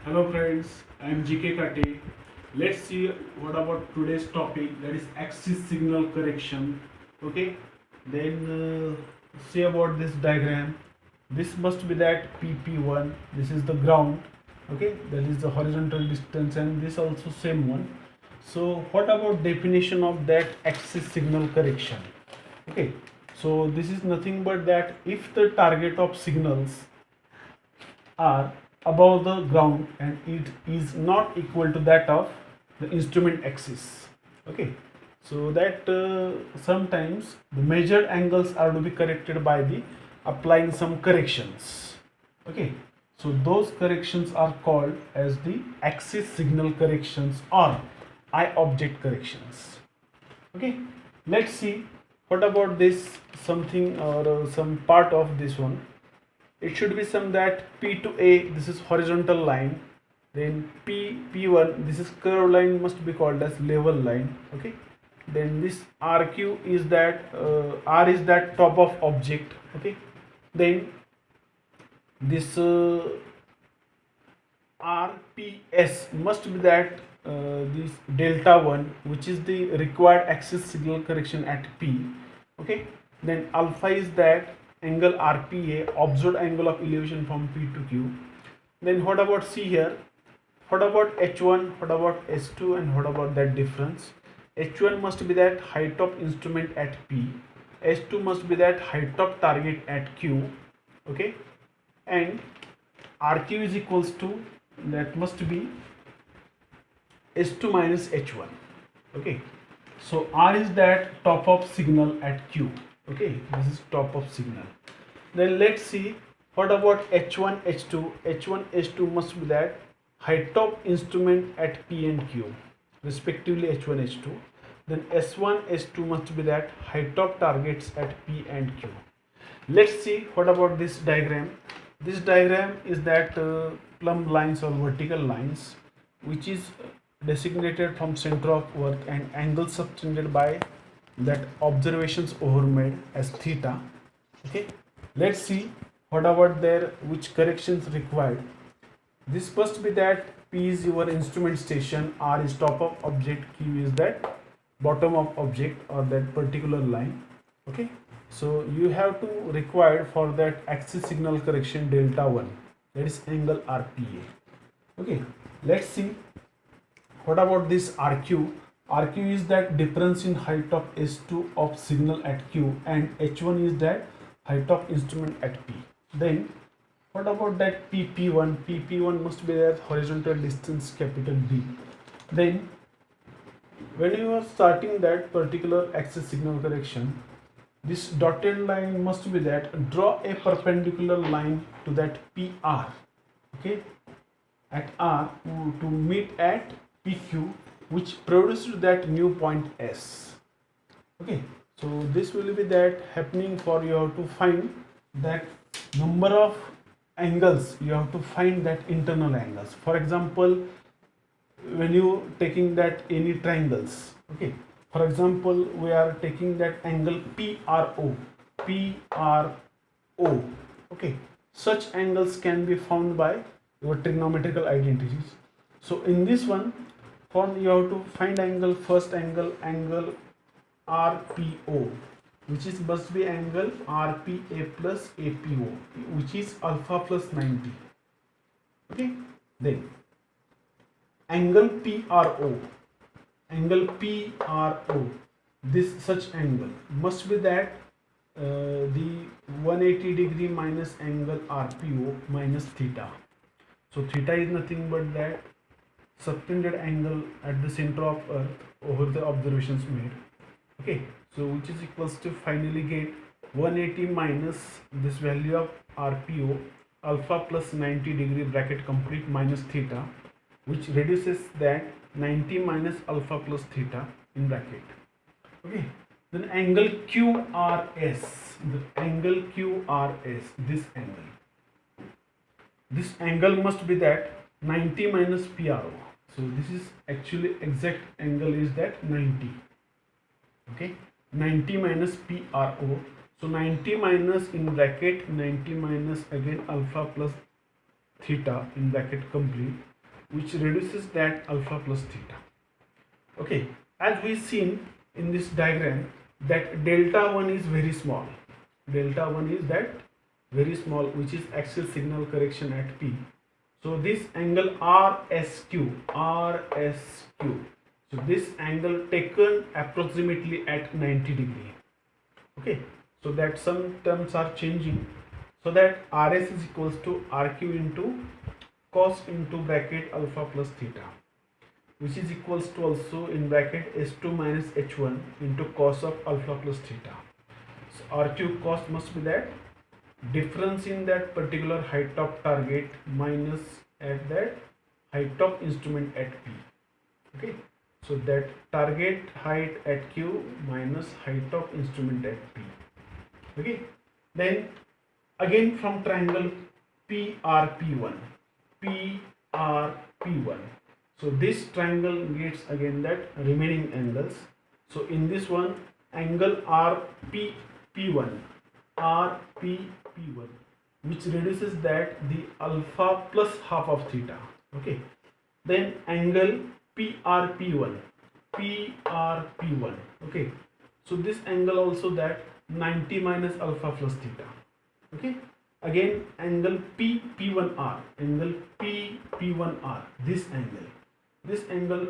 Hello friends, I am GK Kate. Let's see what about today's topic, that is axis signal correction. Okay, then see about this diagram. This must be that PP1. This is the ground. Okay, that is the horizontal distance, and this also same one. So what about definition of that axis signal correction? Okay, so this is nothing but that if the target of signals are above the ground and it is not equal to that of the instrument axis. Okay, so that sometimes the measured angles are to be corrected by the applying some corrections. Okay, so those corrections are called as the axis signal corrections or eye object corrections. Okay, let's see what about this something or some part of this one. It should be some that P to A, this is horizontal line, then P1, this is curved line, must be called as level line. Okay, then this RQ is that R is that top of object. Okay, then this RPS must be that this delta 1, which is the required axis signal correction at P. Okay, then alpha is that angle RPA, observed angle of elevation from P to Q. Then what about C here? What about H1? What about S2? And what about that difference? H1 must be that height of instrument at P. S2 must be that height of target at Q. Okay, and RQ is equals to, that must be S2 minus H1. Okay, so R is that top of signal at Q. Okay, this is top of signal. Then let's see what about H1 H2. H1 H2 must be that height of instrument at P and Q respectively, H1 H2. Then S1 S2 must be that height of targets at P and Q. Let's see what about this diagram. This diagram is that plumb lines or vertical lines which is designated from center of work and angle subtended by that observations overmade as theta. Okay, let's see what about there which corrections required. This must be that P is your instrument station, R is top of object, Q is that bottom of object or that particular line. Okay, so you have to require for that axis signal correction delta 1, that is angle RPA. Okay, let's see what about this RQ. RQ is that difference in height of S2 of signal at Q, and H1 is that height of instrument at P. Then what about that PP1? PP1 must be that horizontal distance capital D. Then when you are starting that particular axis signal correction, this dotted line must be that draw a perpendicular line to that PR. Okay, at R to meet at PQ, which produced that new point S. Okay, so this will be that happening for you have to find that number of angles, you have to find that internal angles. For example, when you taking that any triangles, okay, for example we are taking that angle PRO, okay, such angles can be found by your trigonometrical identities. So in this one, you have to find angle, first angle RPO, which is must be angle RPA plus APO, which is alpha plus 90. Okay, then angle PRO, this such angle must be that the 180 degree minus angle RPO minus theta. So theta is nothing but that subtended angle at the center of earth over the observations made. Okay, so which is equals to finally get 180 minus this value of RPO alpha plus 90 degree bracket complete minus theta, which reduces that 90 minus alpha plus theta in bracket. Okay, then angle QRS, this angle must be that 90 minus PRO. So this is actually exact angle is that 90. Okay, 90 minus PRO. So 90 minus in bracket 90 minus again alpha plus theta in bracket complete. which reduces that alpha plus theta. Okay, as we seen in this diagram that delta 1 is very small. Delta 1 is that very small, which is axial signal correction at P. So this angle RSQ, so this angle taken approximately at 90 degree. Okay, so that some terms are changing, so that RS is equals to RQ into cos into bracket alpha plus theta, which is equals to also in bracket S2 minus H1 into cos of alpha plus theta. So RQ cost must be that difference in that particular height of target minus at that height of instrument at P. Okay, so that target height at Q minus height of instrument at P. Okay, then again from triangle PRP1, so this triangle gets again that remaining angles. So in this one, angle RPP1, which reduces that the alpha plus half of theta. Okay, then angle PRP1, okay, so this angle also that 90 minus alpha plus theta. Okay, again angle PP1R, this angle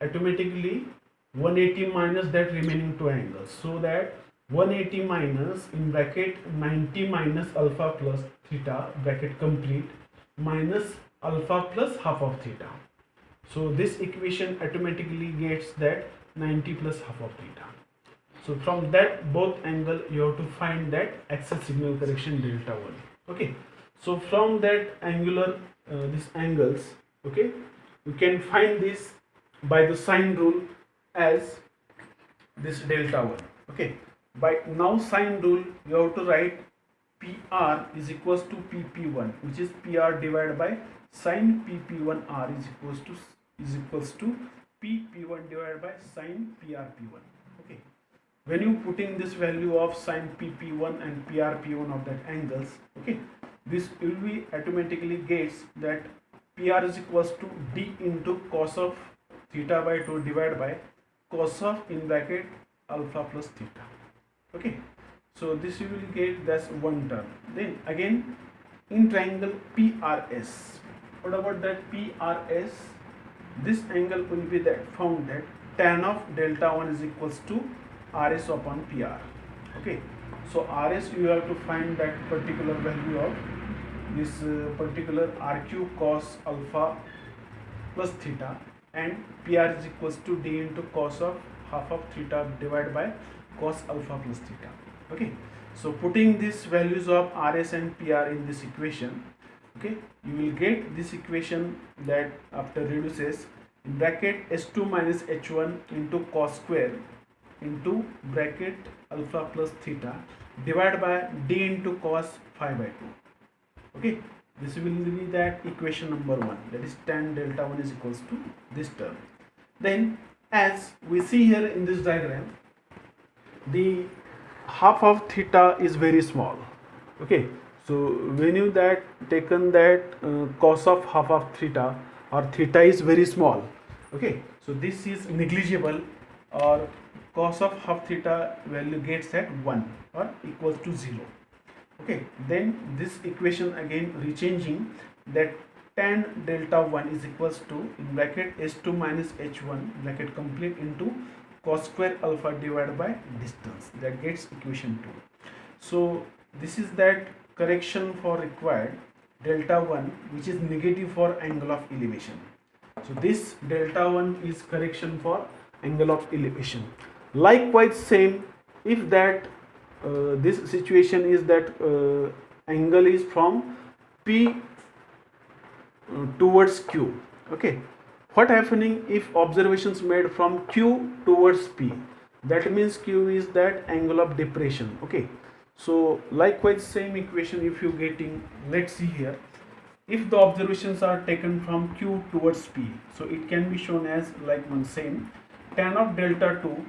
automatically 180 minus that remaining two angles, so that 180 minus in bracket 90 minus alpha plus theta bracket complete minus alpha plus half of theta. So this equation automatically gets that 90 plus half of theta. So from that both angle you have to find that axial signal correction delta 1. Okay, so from that angular these angles, okay, you can find this by the sine rule as this delta 1. Okay, by now sine rule you have to write PR is equals to PP1, which is PR divided by sine PP1R is equals to PP1 divided by sine PRP1. Okay, when you put in this value of sine PP1 and PRP1 of that angles, okay, this will be automatically gets that PR is equals to D into cos of theta by 2 divided by cos of in bracket alpha plus theta. Okay, so this you will get that's one term. Then again in triangle PRS, what about that PRS? This angle will be that found that tan of delta 1 is equals to RS upon PR. Okay, so RS you have to find that particular value of this particular RQ cos alpha plus theta, and PR is equals to D into cos of half of theta divided by cos alpha plus theta. Okay, so putting these values of RS and PR in this equation, okay, you will get this equation that after reduces in bracket S2 minus H1 into cos square into bracket alpha plus theta divided by D into cos phi by 2. Okay, this will be that equation number 1, that is tan delta 1 is equals to this term. Then as we see here in this diagram, the half of theta is very small. Okay, so when you that taken that cos of half of theta or theta is very small. Okay, so this is negligible, or cos of half theta value gets at 1 or equals to 0. Okay, then this equation again rechanging that tan delta 1 is equals to in bracket S2 minus H1 bracket complete into cos square alpha divided by distance, that gets equation 2. So this is that correction for required delta 1, which is negative for angle of elevation. So this delta 1 is correction for angle of elevation. Likewise same, if that this situation is that angle is from P towards Q. Okay, what happening if observations made from Q towards P, that means Q is that angle of depression. Okay, so likewise same equation if you getting, let's see here, if the observations are taken from Q towards P, so it can be shown as like one same tan of delta 2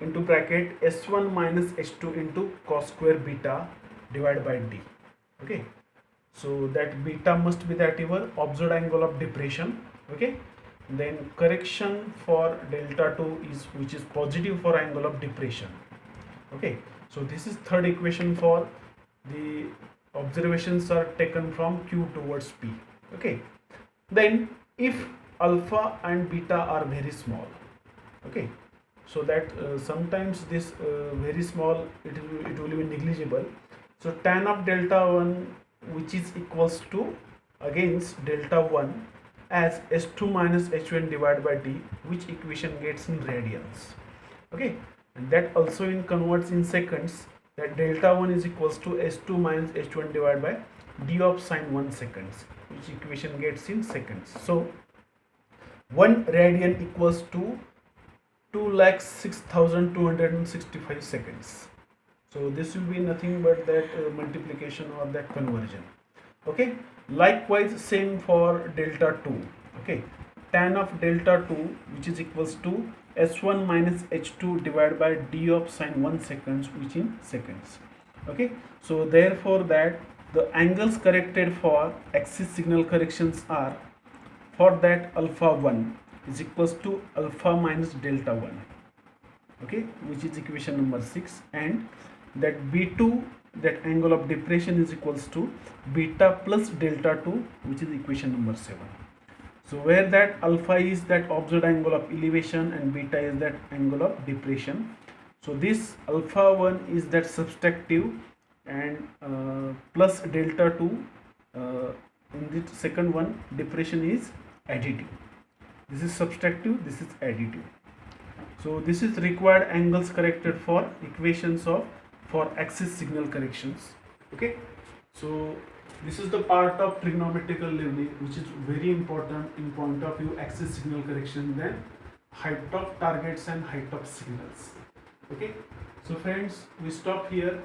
into bracket S1 minus H2 into cos square beta divided by D. Okay, so that beta must be that your observed angle of depression Okay, then correction for delta 2 is which is positive for angle of depression. Okay, so this is third equation for the observations are taken from Q towards P. Okay, then if alpha and beta are very small, okay, so that sometimes this very small, it will be negligible. So tan of delta 1 which is equals to against delta 1 as s2 minus h1 divided by d, which equation gets in radians. Okay, and that also in converts in seconds, that delta 1 is equals to s2 minus h1 divided by d of sine 1 seconds, which equation gets in seconds. So 1 radian equals to 2,06,265 seconds. So this will be nothing but that multiplication or that conversion. Okay, likewise same for delta 2. Okay, tan of delta 2 which is equals to s1 minus h2 divided by d of sine 1 seconds, which in seconds. Okay, so therefore that the angles corrected for axis signal corrections are, for that alpha 1 is equals to alpha minus delta 1, okay, which is equation number 6, and that b2, that angle of depression, is equals to beta plus delta 2, which is equation number 7. So where that alpha is that observed angle of elevation and beta is that angle of depression. So this alpha 1 is that subtractive, and plus delta 2 in the second one depression is additive. This is subtractive, this is additive. So this is required angles corrected for equations of for axis signal corrections. Okay, so this is the part of trigonometrical leveling which is very important in point of view axis signal correction, then height of targets and height of signals. Okay, so friends, we stop here.